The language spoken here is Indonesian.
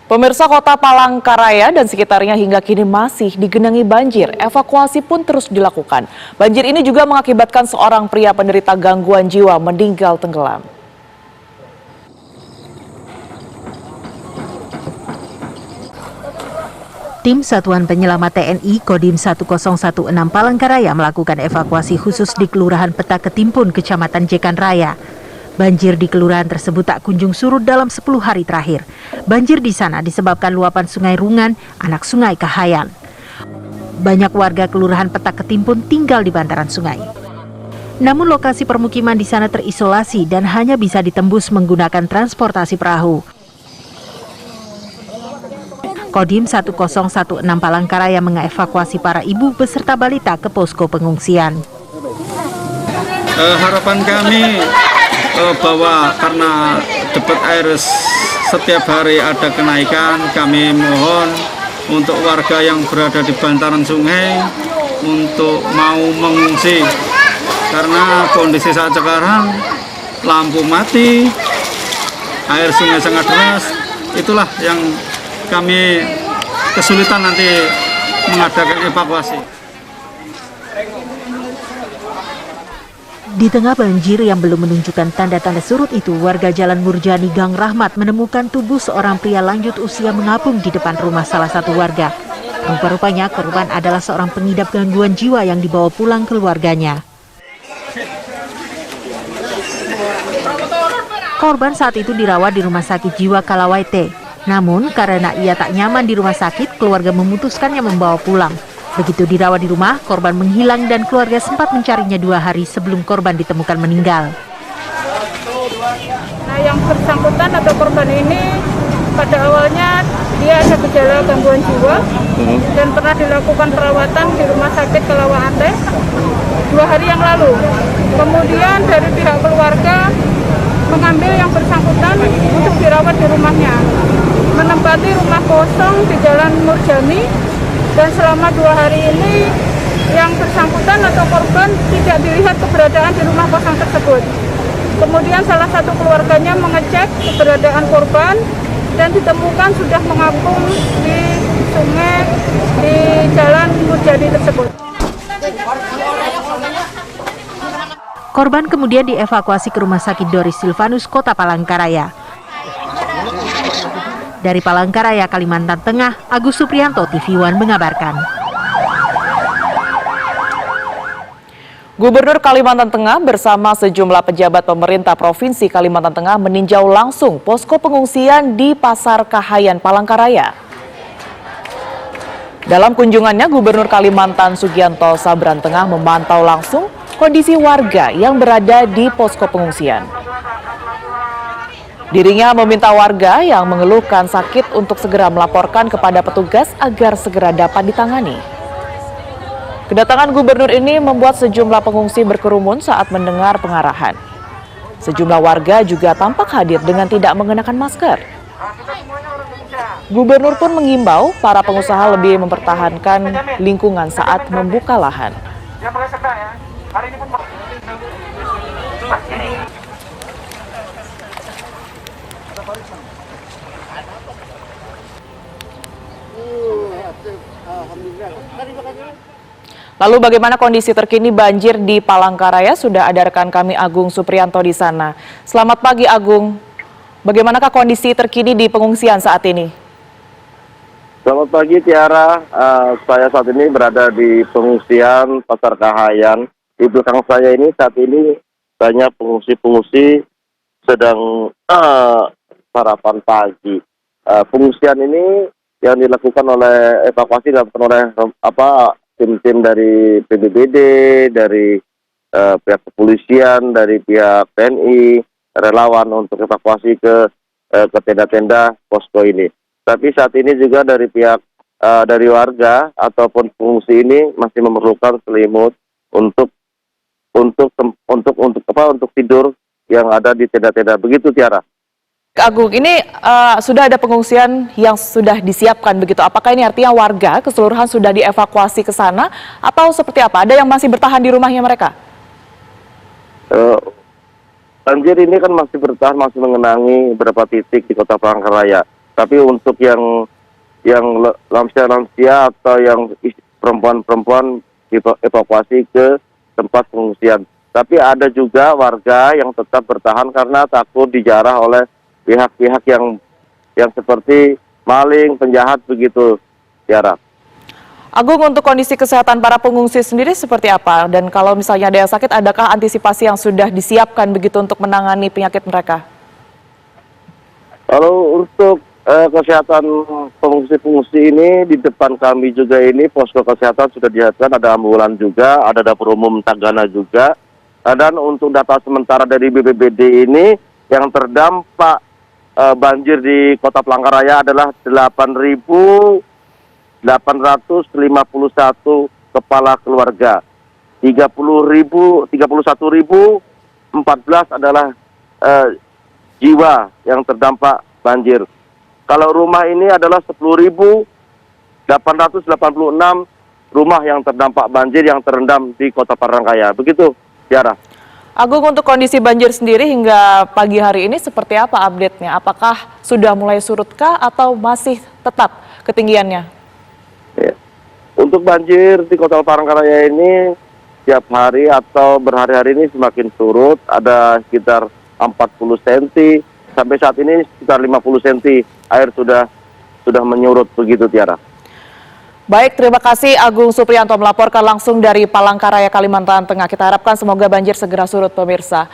Pemirsa, Kota Palangkaraya dan sekitarnya hingga kini masih digenangi banjir. Evakuasi pun terus dilakukan. Banjir ini juga mengakibatkan seorang pria penderita gangguan jiwa meninggal tenggelam. Tim Satuan Penyelamat TNI Kodim 1016 Palangkaraya melakukan evakuasi khusus di Kelurahan Petak Ketimpun, Kecamatan Jekan Raya. Banjir di kelurahan tersebut tak kunjung surut dalam 10 hari terakhir. Banjir di sana disebabkan luapan Sungai Rungan, anak Sungai Kahayan. Banyak warga Kelurahan Petak Ketimpun tinggal di bantaran sungai. Namun lokasi permukiman di sana terisolasi dan hanya bisa ditembus menggunakan transportasi perahu. Kodim 1016 Palangkaraya mengevakuasi para ibu beserta balita ke posko pengungsian. Harapan kami bahwa karena debit air setiap hari ada kenaikan, kami mohon untuk warga yang berada di bantaran sungai untuk mau mengungsi. Karena kondisi saat sekarang lampu mati, air sungai sangat deras, itulah yang kami kesulitan nanti mengadakan evakuasi. Di tengah banjir yang belum menunjukkan tanda-tanda surut itu, warga Jalan Murjani Gang Rahmat menemukan tubuh seorang pria lanjut usia mengapung di depan rumah salah satu warga. Rupa-rupanya korban adalah seorang pengidap gangguan jiwa yang dibawa pulang keluarganya. Korban saat itu dirawat di Rumah Sakit Jiwa Kalawaite. Namun karena ia tak nyaman di rumah sakit, keluarga memutuskannya membawa pulang. Begitu dirawat di rumah, korban menghilang dan keluarga sempat mencarinya 2 hari sebelum korban ditemukan meninggal. Nah, yang bersangkutan atau korban ini pada awalnya dia ada gejala gangguan jiwa dan pernah dilakukan perawatan di Rumah Sakit Kalawaite 2 hari yang lalu. Kemudian dari pihak keluarga mengambil yang bersangkutan untuk dirawat di rumahnya, menempati rumah kosong di Jalan Murjani. Dan selama 2 hari ini yang bersangkutan atau korban tidak dilihat keberadaan di rumah kosong tersebut. Kemudian salah satu keluarganya mengecek keberadaan korban dan ditemukan sudah mengapung di sungai di Jalan Murjani tersebut. Korban kemudian dievakuasi ke Rumah Sakit Doris Silvanus, Kota Palangkaraya. Dari Palangkaraya, Kalimantan Tengah, Agus Supriyanto, TV One mengabarkan. Gubernur Kalimantan Tengah bersama sejumlah pejabat pemerintah Provinsi Kalimantan Tengah meninjau langsung posko pengungsian di Pasar Kahayan, Palangkaraya. Dalam kunjungannya, Gubernur Kalimantan Sugianto Sabran Tengah memantau langsung kondisi warga yang berada di posko pengungsian. Dirinya meminta warga yang mengeluhkan sakit untuk segera melaporkan kepada petugas agar segera dapat ditangani. Kedatangan gubernur ini membuat sejumlah pengungsi berkerumun saat mendengar pengarahan. Sejumlah warga juga tampak hadir dengan tidak mengenakan masker. Gubernur pun mengimbau para pengusaha lebih mempertahankan lingkungan saat membuka lahan. Lalu bagaimana kondisi terkini banjir di Palangkaraya? Sudah ada rekan kami Agung Supriyanto di sana. Selamat pagi Agung. Bagaimanakah kondisi terkini di pengungsian saat ini? Selamat pagi Tiara. Saya saat ini berada di pengungsian Pasar Kahayan. Di belakang saya ini saat ini banyak pengungsi-pengungsi sedang sarapan pagi. Pengungsian ini yang dilakukan oleh evakuasi dilakukan oleh tim-tim dari BPBD, dari pihak kepolisian, dari pihak TNI, relawan untuk evakuasi ke tenda-tenda posko ini. Tapi saat ini juga dari pihak dari warga ataupun pengungsi ini masih memerlukan selimut untuk tidur yang ada di tenda-tenda. Begitu Tiara. Agung, ini sudah ada pengungsian yang sudah disiapkan begitu. Apakah ini artinya warga keseluruhan sudah dievakuasi ke sana atau seperti apa? Ada yang masih bertahan di rumahnya mereka? Banjir ini kan masih bertahan, masih mengenangi beberapa titik di Kota Palangkaraya. Tapi untuk yang lansia-lansia atau yang perempuan-perempuan dievakuasi ke tempat pengungsian. Tapi ada juga warga yang tetap bertahan karena takut dijarah oleh pihak-pihak yang seperti maling, penjahat begitu, Tiara. Agung, untuk kondisi kesehatan para pengungsi sendiri seperti apa? Dan kalau misalnya ada yang sakit, adakah antisipasi yang sudah disiapkan begitu untuk menangani penyakit mereka? Kalau untuk kesehatan pengungsi-pengungsi ini, di depan kami juga ini posko kesehatan sudah disiapkan, ada ambulan juga, ada dapur umum Tagana juga. Dan untuk data sementara dari BPBD ini, yang terdampak banjir di Kota Palangkaraya adalah 8.851 kepala keluarga. 31.014 adalah jiwa yang terdampak banjir. Kalau rumah ini adalah 10.886 rumah yang terdampak banjir yang terendam di Kota Palangkaraya. Begitu, Tiara. Agung, untuk kondisi banjir sendiri hingga pagi hari ini seperti apa update-nya? Apakah sudah mulai surutkah atau masih tetap ketinggiannya? Ya. Untuk banjir di Kota Palangkaraya ini setiap hari atau berhari-hari ini semakin surut, ada sekitar 40 cm, sampai saat ini sekitar 50 cm air sudah menyurut begitu, Tiara. Baik, terima kasih Agung Supriyanto melaporkan langsung dari Palangkaraya, Kalimantan Tengah. Kita harapkan semoga banjir segera surut, pemirsa.